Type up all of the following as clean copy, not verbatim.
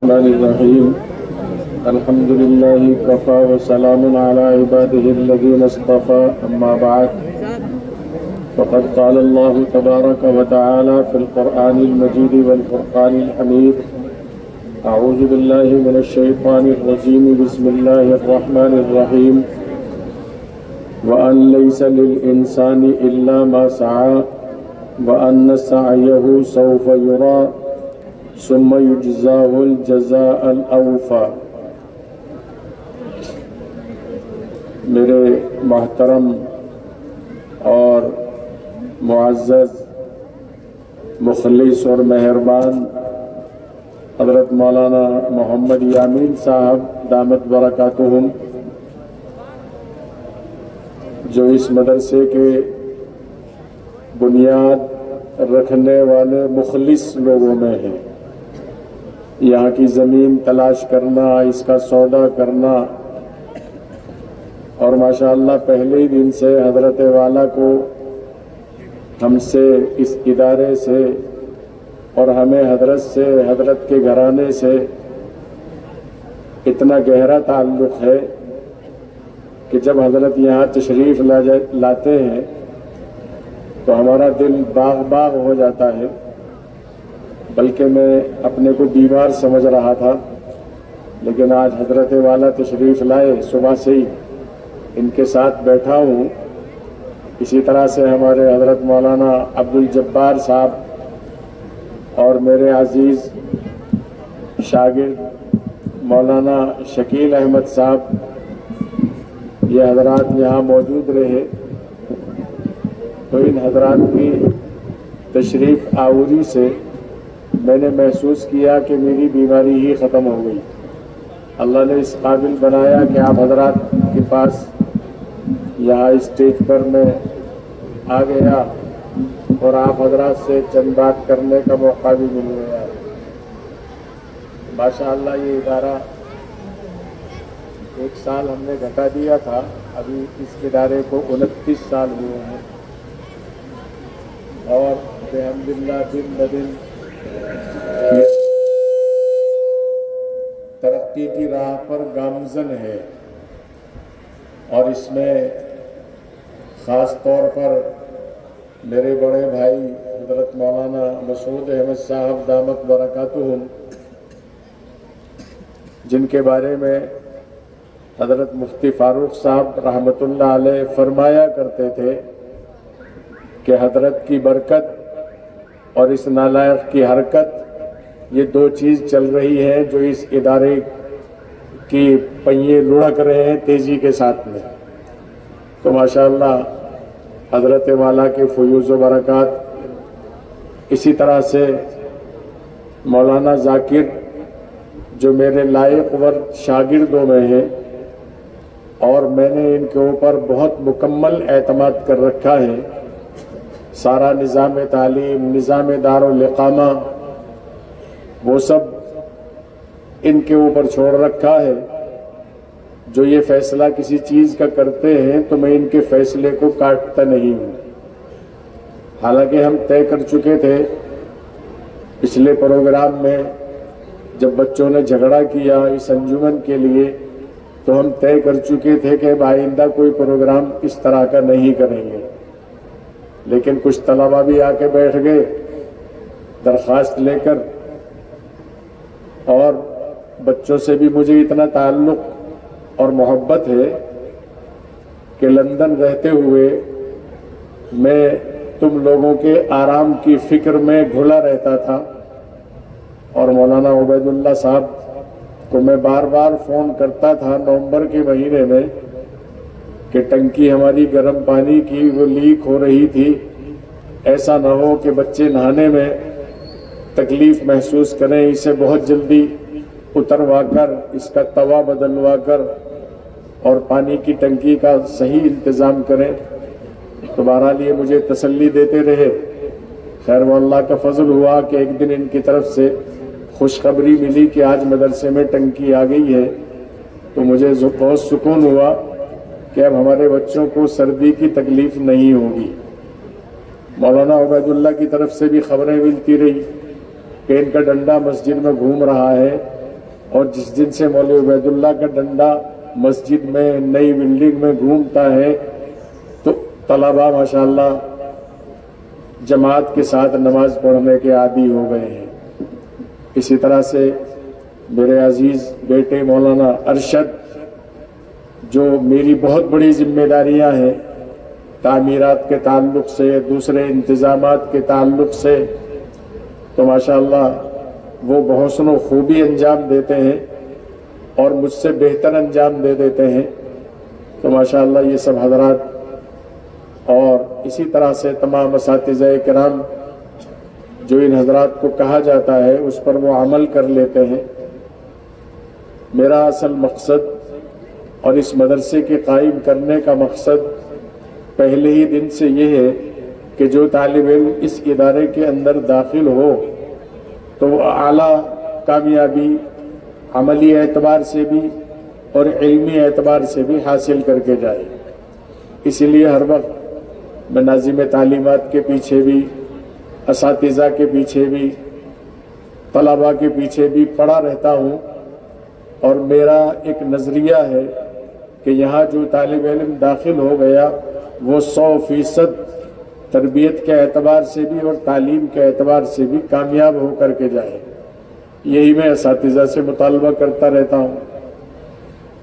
الرحمن الرحيم الحمد لله كفى وسلام على عباده الذين اصطفى أما بعد فقد قال الله تبارك وتعالى في القرآن المجيد والفرقان الحميد أعوذ بالله من الشيطان الرجيم بسم الله الرحمن الرحيم وأن ليس للإنسان إلا ما سعى وأن سعيه سوف يرى ثم يجزاه الجزاء الأوفى۔ میرے محترم اور معزز مخلص اور مہربان حضرت مولانا محمد یامین صاحب دامت برکاتہم، جو اس مدرسے کے بنیاد رکھنے والے مخلص لوگوں میں ہیں، یہاں کی زمین تلاش کرنا، اس کا سودا کرنا، اور ماشاءاللہ پہلے ہی دن سے حضرت والا کو ہم سے، اس ادارے سے اور ہمیں حضرت سے، حضرت کے گھرانے سے اتنا گہرا تعلق ہے کہ جب حضرت یہاں تشریف لاتے ہیں تو ہمارا دل باغ باغ ہو جاتا ہے۔ بلکہ میں اپنے کو بیمار سمجھ رہا تھا، لیکن آج حضرت والا تشریف لائے، صبح سے ہی ان کے ساتھ بیٹھا ہوں۔ اسی طرح سے ہمارے حضرت مولانا عبدالجبار صاحب اور میرے عزیز شاگرد مولانا شکیل احمد صاحب، یہ حضرات یہاں موجود رہے، تو ان حضرات کی تشریف آوری سے میں نے محسوس کیا کہ میری بیماری ہی ختم ہو گئی۔ اللہ نے اس قابل بنایا کہ آپ حضرات کے پاس یہاں اسٹیج پر میں آ گیا اور آپ حضرات سے چند بات کرنے کا موقع بھی مل گیا۔ ماشاءاللہ یہ ادارہ 1 سال ہم نے گھٹا دیا تھا، ابھی اس ادارے کو 29 سال ہوئے ہیں، اور الحمدللہ دن بدن ترقی کی راہ پر گامزن ہے۔ اور اس میں خاص طور پر میرے بڑے بھائی حضرت مولانا مسعود احمد صاحب دامت برکاتہم، جن کے بارے میں حضرت مفتی فاروق صاحب رحمۃ اللہ علیہ فرمایا کرتے تھے کہ حضرت کی برکت اور اس نالائق کی حرکت، یہ 2 چیز چل رہی ہے جو اس ادارے کی پہیے لڑک رہے ہیں تیزی کے ساتھ میں۔ تو ماشاءاللہ حضرت والا کے فیوز و برکات، اسی طرح سے مولانا ذاکر جو میرے لائق ورد شاگردوں میں ہیں، اور میں نے ان کے اوپر بہت مکمل اعتماد کر رکھا ہے۔ سارا نظام تعلیم، نظام دارالاقامہ، وہ سب ان کے اوپر چھوڑ رکھا ہے۔ جو یہ فیصلہ کسی چیز کا کرتے ہیں تو میں ان کے فیصلے کو کاٹتا نہیں ہوں۔ حالانکہ ہم طے کر چکے تھے پچھلے پروگرام میں، جب بچوں نے جھگڑا کیا اس انجمن کے لیے، تو ہم طے کر چکے تھے کہ آئندہ کوئی پروگرام اس طرح کا نہیں کریں گے۔ لیکن کچھ طلبہ بھی آ کے بیٹھ گئے درخواست لے کر، اور بچوں سے بھی مجھے اتنا تعلق اور محبت ہے کہ لندن رہتے ہوئے میں تم لوگوں کے آرام کی فکر میں گھلا رہتا تھا، اور مولانا عبید اللہ صاحب کو میں بار بار فون کرتا تھا نومبر کے مہینے میں کہ ٹنکی ہماری گرم پانی کی وہ لیک ہو رہی تھی، ایسا نہ ہو کہ بچے نہانے میں تکلیف محسوس کریں، اسے بہت جلدی اتروا کر، اس کا توا بدلوا کر اور پانی کی ٹنکی کا صحیح انتظام کریں۔ تو بہرحال یہ مجھے تسلی دیتے رہے۔ خیر وہ اللہ کا فضل ہوا کہ ایک دن ان کی طرف سے خوشخبری ملی کہ آج مدرسے میں ٹنکی آ گئی ہے، تو مجھے بہت سکون ہوا کہ اب ہمارے بچوں کو سردی کی تکلیف نہیں ہوگی۔ مولانا عبید اللہ کی طرف سے بھی خبریں ملتی رہی کہ ان کا ڈنڈا مسجد میں گھوم رہا ہے، اور جس دن سے مولوی عبید اللہ کا ڈنڈا مسجد میں نئی بلڈنگ میں گھومتا ہے تو طلباء ماشاءاللہ جماعت کے ساتھ نماز پڑھنے کے عادی ہو گئے ہیں۔ اسی طرح سے میرے عزیز بیٹے مولانا ارشد، جو میری بہت بڑی ذمہ داریاں ہیں تعمیرات کے تعلق سے، دوسرے انتظامات کے تعلق سے، تو ماشاءاللہ وہ بحسن و خوبی انجام دیتے ہیں اور مجھ سے بہتر انجام دے دیتے ہیں۔ تو ماشاءاللہ یہ سب حضرات اور اسی طرح سے تمام اساتذہ کرام جو ان حضرات کو کہا جاتا ہے اس پر وہ عمل کر لیتے ہیں۔ میرا اصل مقصد اور اس مدرسے کے قائم کرنے کا مقصد پہلے ہی دن سے یہ ہے کہ جو طالب علم اس ادارے کے اندر داخل ہو تو وہ اعلیٰ کامیابی عملی اعتبار سے بھی اور علمی اعتبار سے بھی حاصل کر کے جائے۔ اسی لیے ہر وقت میں ناظم تعلیمات کے پیچھے بھی، اساتذہ کے پیچھے بھی، طلباء کے پیچھے بھی پڑا رہتا ہوں، اور میرا ایک نظریہ ہے کہ یہاں جو طالب علم داخل ہو گیا وہ 100% تربیت کے اعتبار سے بھی اور تعلیم کے اعتبار سے بھی کامیاب ہو کر کے جائے۔ یہی میں اساتذہ سے مطالبہ کرتا رہتا ہوں۔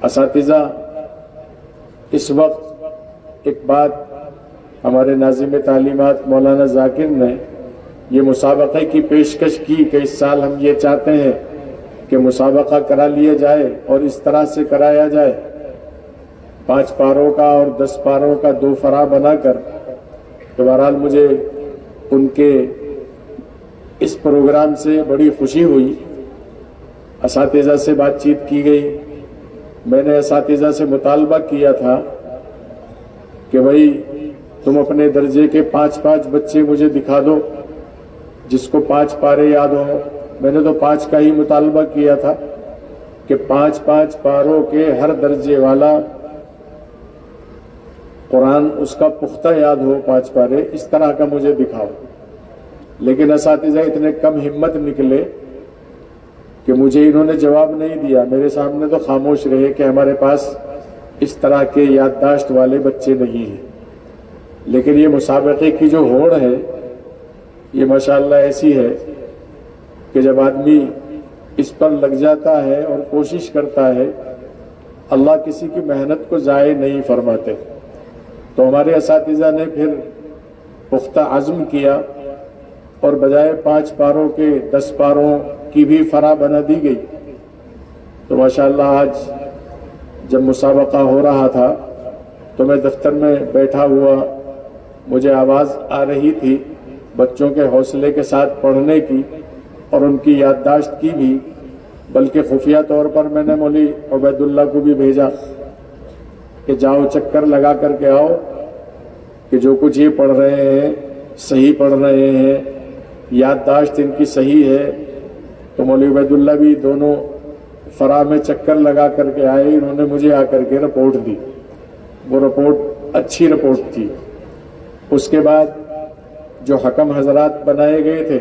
اساتذہ اس وقت ایک بات ہمارے ناظم تعلیمات مولانا ذاکر نے یہ مسابقے کی پیشکش کی کہ اس سال ہم یہ چاہتے ہیں کہ مسابقہ کرا لیا جائے اور اس طرح سے کرایا جائے 5 پاروں کا اور 10 پاروں کا 2 فرا بنا کر۔ تو بہرحال مجھے ان کے اس پروگرام سے بڑی خوشی ہوئی۔ اساتذہ سے بات چیت کی گئی، میں نے اساتذہ سے مطالبہ کیا تھا کہ بھائی تم اپنے درجے کے 5 بچے مجھے دکھا دو جس کو 5 پارے یاد ہوں۔ میں نے تو 5 کا ہی مطالبہ کیا تھا کہ 5 پاروں کے ہر درجے والا قرآن اس کا پختہ یاد ہو 5 پارے، اس طرح کا مجھے دکھاؤ۔ لیکن اساتذہ اتنے کم ہمت نکلے کہ مجھے انہوں نے جواب نہیں دیا، میرے سامنے تو خاموش رہے کہ ہمارے پاس اس طرح کے یادداشت والے بچے نہیں ہیں۔ لیکن یہ مسابقے کی جو ہوڑ ہے یہ ماشاءاللہ ایسی ہے کہ جب آدمی اس پر لگ جاتا ہے اور کوشش کرتا ہے، اللہ کسی کی محنت کو ضائع نہیں فرماتے۔ تو ہمارے اساتذہ نے پھر پختہ عزم کیا اور بجائے 5 پاروں کے 10 پاروں کی بھی فرا بنا دی گئی۔ تو ماشاءاللہ آج جب مسابقہ ہو رہا تھا تو میں دفتر میں بیٹھا ہوا، مجھے آواز آ رہی تھی بچوں کے حوصلے کے ساتھ پڑھنے کی اور ان کی یادداشت کی بھی، بلکہ خفیہ طور پر میں نے مولوی عبید اللہ کو بھی بھیجا کہ جاؤ چکر لگا کر کے آؤ کہ جو کچھ یہ پڑھ رہے ہیں صحیح پڑھ رہے ہیں، یادداشت ان کی صحیح ہے۔ تو مولوی عبید اللہ بھی دونوں فرا میں چکر لگا کر کے آئے، انہوں نے مجھے آ کر کے رپورٹ دی، وہ رپورٹ اچھی رپورٹ تھی۔ اس کے بعد جو حکم حضرات بنائے گئے تھے،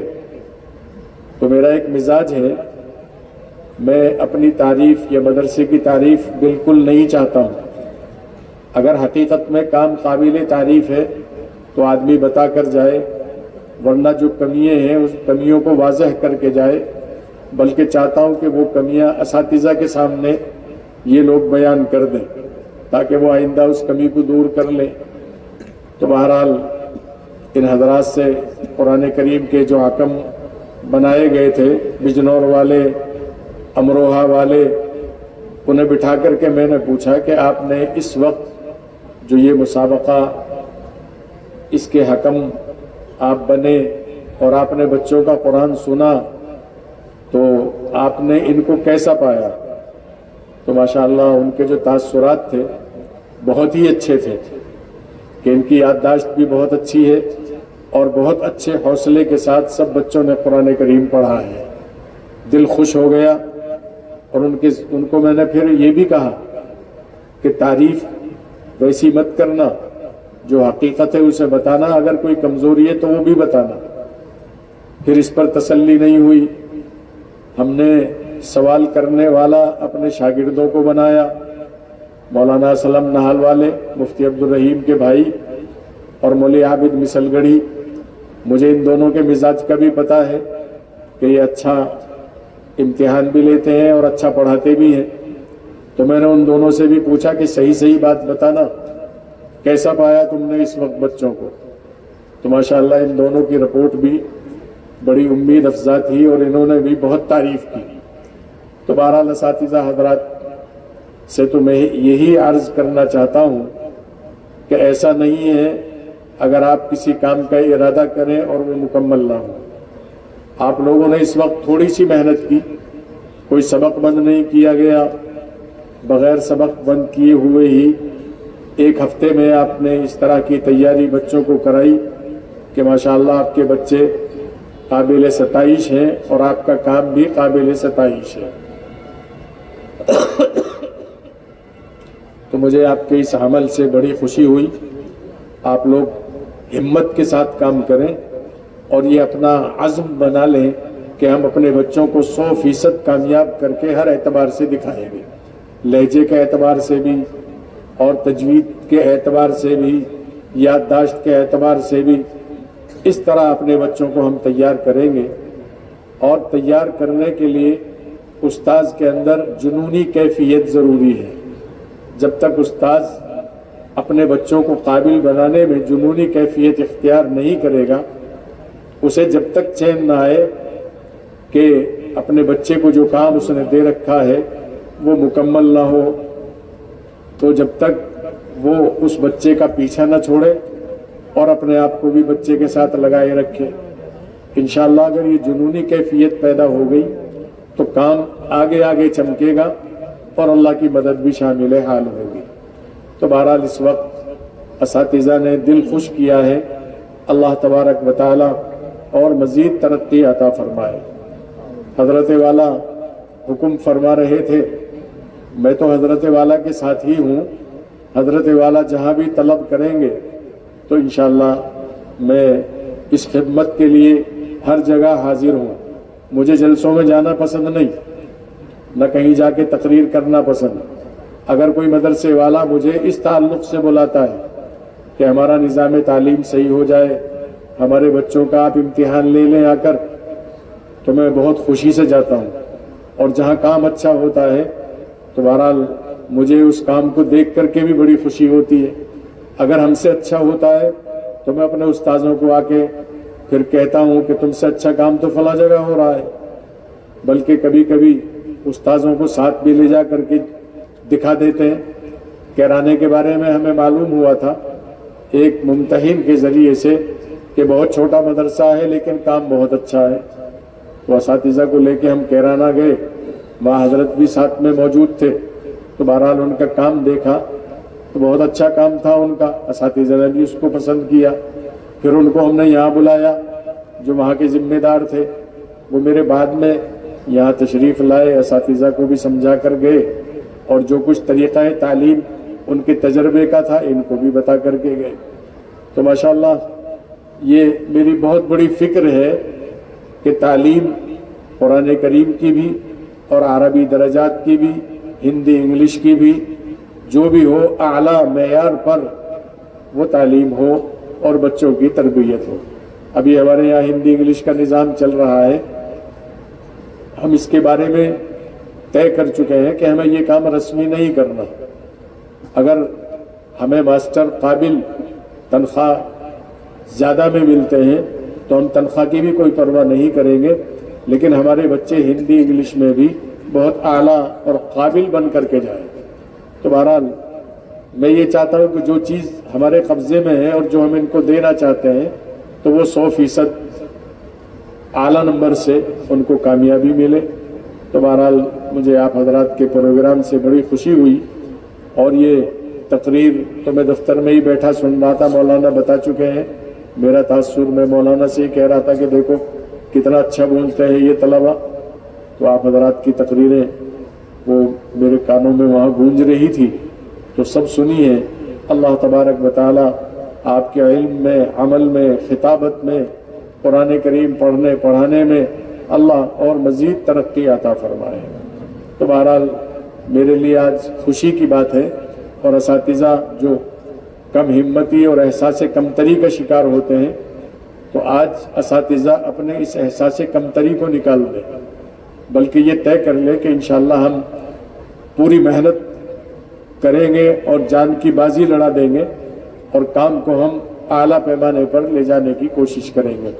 تو میرا ایک مزاج ہے، میں اپنی تعریف یا مدرسے کی تعریف بالکل نہیں چاہتا ہوں۔ اگر حقیقت میں کام قابل تعریف ہے تو آدمی بتا کر جائے، ورنہ جو کمیاں ہیں اس کمیوں کو واضح کر کے جائے، بلکہ چاہتا ہوں کہ وہ کمیاں اساتذہ کے سامنے یہ لوگ بیان کر دیں تاکہ وہ آئندہ اس کمی کو دور کر لیں۔ تو بہرحال ان حضرات سے قرآن کریم کے جو حکم بنائے گئے تھے، بجنور والے، امروہہ والے، انہیں بٹھا کر کے میں نے پوچھا کہ آپ نے اس وقت جو یہ مسابقہ اس کے حکم آپ بنے اور آپ نے بچوں کا قرآن سنا تو آپ نے ان کو کیسا پایا؟ تو ماشاءاللہ ان کے جو تاثرات تھے بہت ہی اچھے تھے کہ ان کی یادداشت بھی بہت اچھی ہے اور بہت اچھے حوصلے کے ساتھ سب بچوں نے قرآن کریم پڑھا ہے۔ دل خوش ہو گیا۔ اور ان کو میں نے پھر یہ بھی کہا کہ تعریف ویسی مت کرنا، جو حقیقت ہے اسے بتانا، اگر کوئی کمزوری ہے تو وہ بھی بتانا۔ پھر اس پر تسلی نہیں ہوئی، ہم نے سوال کرنے والا اپنے شاگردوں کو بنایا، مولانا اسلم نہال والے، مفتی عبدالرحیم کے بھائی اور مولوی عابد مثل گڑھی۔ مجھے ان دونوں کے مزاج کا بھی پتہ ہے کہ یہ اچھا امتحان بھی لیتے ہیں اور اچھا پڑھاتے بھی ہیں، تو میں نے ان دونوں سے بھی پوچھا کہ صحیح بات بتانا، کیسا پایا تم نے اس وقت بچوں کو؟ تو ماشاءاللہ ان دونوں کی رپورٹ بھی بڑی امید افزا تھی اور انہوں نے بھی بہت تعریف کی۔ تو بہرحال اساتذہ حضرات سے تو میں یہی عرض کرنا چاہتا ہوں کہ ایسا نہیں ہے اگر آپ کسی کام کا ارادہ کریں اور وہ مکمل نہ ہو۔ آپ لوگوں نے اس وقت تھوڑی سی محنت کی، کوئی سبق بند نہیں کیا گیا، بغیر سبق بند کیے ہوئے ہی ایک ہفتے میں آپ نے اس طرح کی تیاری بچوں کو کرائی کہ ماشاءاللہ آپ کے بچے قابل ستائش ہیں اور آپ کا کام بھی قابل ستائش ہے۔ تو مجھے آپ کے اس عمل سے بڑی خوشی ہوئی۔ آپ لوگ ہمت کے ساتھ کام کریں اور یہ اپنا عزم بنا لیں کہ ہم اپنے بچوں کو 100% کامیاب کر کے ہر اعتبار سے دکھائیں گے، لہجے کے اعتبار سے بھی اور تجوید کے اعتبار سے بھی، یادداشت کے اعتبار سے بھی۔ اس طرح اپنے بچوں کو ہم تیار کریں گے، اور تیار کرنے کے لیے استاذ کے اندر جنونی کیفیت ضروری ہے۔ جب تک استاذ اپنے بچوں کو قابل بنانے میں جنونی کیفیت اختیار نہیں کرے گا، اسے جب تک چین نہ آئے کہ اپنے بچے کو جو کام اس نے دے رکھا ہے وہ مکمل نہ ہو، تو جب تک وہ اس بچے کا پیچھا نہ چھوڑے اور اپنے آپ کو بھی بچے کے ساتھ لگائے رکھے۔ انشاءاللہ اگر یہ جنونی کیفیت پیدا ہو گئی تو کام آگے آگے چمکے گا اور اللہ کی مدد بھی شامل حال ہوگی۔ تو بہرحال اس وقت اساتذہ نے دل خوش کیا ہے، اللہ تبارک و تعالی اور مزید ترقی عطا فرمائے۔ حضرت والا حکم فرما رہے تھے، میں تو حضرت والا کے ساتھ ہی ہوں، حضرت والا جہاں بھی طلب کریں گے تو انشاءاللہ میں اس خدمت کے لیے ہر جگہ حاضر ہوں۔ مجھے جلسوں میں جانا پسند نہیں، نہ کہیں جا کے تقریر کرنا پسند۔ اگر کوئی مدرسے والا مجھے اس تعلق سے بلاتا ہے کہ ہمارا نظام تعلیم صحیح ہو جائے، ہمارے بچوں کا آپ امتحان لے لیں آ کر، تو میں بہت خوشی سے جاتا ہوں، اور جہاں کام اچھا ہوتا ہے تو بہرحال مجھے اس کام کو دیکھ کر کے بھی بڑی خوشی ہوتی ہے۔ اگر ہم سے اچھا ہوتا ہے تو میں اپنے استاذوں کو آ کے پھر کہتا ہوں کہ تم سے اچھا کام تو فلاں جگہ ہو رہا ہے، بلکہ کبھی کبھی استاذوں کو ساتھ بھی لے جا کر کے دکھا دیتے ہیں۔ کیرانے کے بارے میں ہمیں معلوم ہوا تھا ایک ممتحن کے ذریعے سے کہ بہت چھوٹا مدرسہ ہے لیکن کام بہت اچھا ہے، تو اساتذہ کو لے کے ہم کیرانہ گئے، وہاں حضرت بھی ساتھ میں موجود تھے، تو بہرحال ان کا کام دیکھا تو بہت اچھا کام تھا ان کا، اساتذہ نے بھی اس کو پسند کیا۔ پھر ان کو ہم نے یہاں بلایا، جو وہاں کے ذمہ دار تھے وہ میرے بعد میں یہاں تشریف لائے، اساتذہ کو بھی سمجھا کر گئے، اور جو کچھ طریقہ تعلیم ان کے تجربے کا تھا ان کو بھی بتا کر کے گئے۔ تو ماشاءاللہ یہ میری بہت بڑی فکر ہے کہ تعلیم قرآن کریم کی بھی اور عربی درجات کی بھی، ہندی انگلش کی بھی، جو بھی ہو اعلیٰ معیار پر وہ تعلیم ہو اور بچوں کی تربیت ہو۔ ابھی ہمارے یہاں ہندی انگلش کا نظام چل رہا ہے، ہم اس کے بارے میں طے کر چکے ہیں کہ ہمیں یہ کام رسمی نہیں کرنا۔ اگر ہمیں ماسٹر قابل تنخواہ زیادہ میں ملتے ہیں تو ہم تنخواہ کی بھی کوئی پرواہ نہیں کریں گے، لیکن ہمارے بچے ہندی انگلش میں بھی بہت اعلیٰ اور قابل بن کر کے جائیں۔ تو بہرحال میں یہ چاہتا ہوں کہ جو چیز ہمارے قبضے میں ہے اور جو ہم ان کو دینا چاہتے ہیں تو وہ 100% اعلیٰ نمبر سے ان کو کامیابی ملے۔ تو بہرحال مجھے آپ حضرات کے پروگرام سے بڑی خوشی ہوئی، اور یہ تقریر تو میں دفتر میں ہی بیٹھا سن رہا تھا، مولانا بتا چکے ہیں۔ میرا تاثر میں مولانا سے ہی کہہ رہا تھا کہ دیکھو کتنا اچھا بولتے ہیں یہ طلبہ، تو آپ حضرات کی تقریریں وہ میرے کانوں میں وہاں گونج رہی تھی، تو سب سنی ہے۔ اللہ تبارک و تعالی آپ کے علم میں، عمل میں، خطابت میں، قرآن کریم پڑھنے پڑھانے میں اللہ اور مزید ترقی عطا فرمائے۔ تو بہرحال میرے لیے آج خوشی کی بات ہے، اور اساتذہ جو کم ہمتی اور احساس کمتری کا شکار ہوتے ہیں، تو آج اساتذہ اپنے اس احساس کمتری کو نکال دیں، بلکہ یہ طے کر لیں کہ انشاءاللہ ہم پوری محنت کریں گے اور جان کی بازی لڑا دیں گے، اور کام کو ہم اعلیٰ پیمانے پر لے جانے کی کوشش کریں گے۔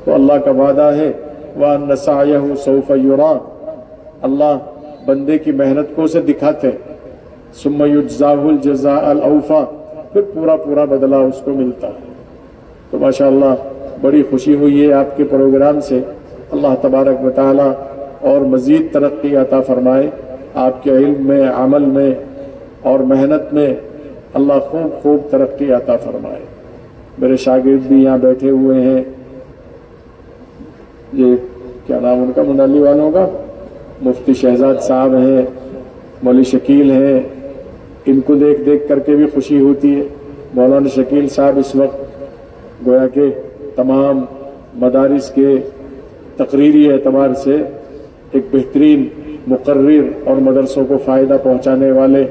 تو اللہ کا وعدہ ہے وَأَنَّ سَعْيَهُ سَوْفَ يُرَىٰ، اللہ بندے کی محنت کو اسے دکھاتے، ثُمَّ يُجْزَاهُ الْجَزَاءَ الْأَوْفَىٰ، پھر پورا بدلہ اس کو ملتا ہے۔ تو ماشاءاللہ بڑی خوشی ہوئی ہے آپ کے پروگرام سے، اللہ تبارک و تعالی اور مزید ترقی عطا فرمائے، آپ کے علم میں، عمل میں اور محنت میں اللہ خوب ترقی عطا فرمائے۔ میرے شاگرد بھی یہاں بیٹھے ہوئے ہیں، یہ کیا نام ان کا منالی والوں کا، مفتی شہزاد صاحب ہیں، مولوی شکیل ہیں، ان کو دیکھ کر کے بھی خوشی ہوتی ہے۔ مولانا شکیل صاحب اس وقت گویا کہ تمام مدارس کے تقریری اعتبار سے ایک بہترین مقرر اور مدرسوں کو فائدہ پہنچانے والے،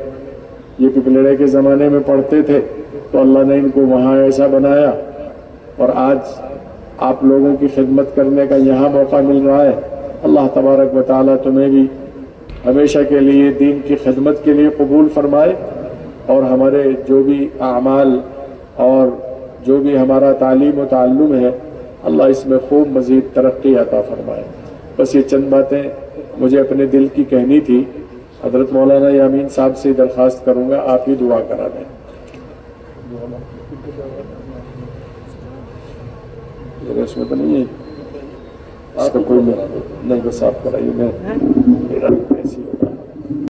یہ پپلڑے کے زمانے میں پڑھتے تھے تو اللہ نے ان کو وہاں ایسا بنایا، اور آج آپ لوگوں کی خدمت کرنے کا یہاں موقع مل رہا ہے۔ اللہ تبارک و تعالیٰ تمہیں بھی ہمیشہ کے لیے دین کی خدمت کے لیے قبول فرمائے، اور ہمارے جو بھی اعمال اور جو بھی ہمارا تعلیم و تعلم ہے، اللہ اس میں خوب مزید ترقی عطا فرمائے۔ بس یہ چند باتیں مجھے اپنے دل کی کہنی تھی۔ حضرت مولانا یامین صاحب سے درخواست کروں گا آپ ہی دعا کرا دیں۔ اس میں تو نہیں ہے، اس کا کوئی نہیں، بس آپ کرائیے، میرا ایسی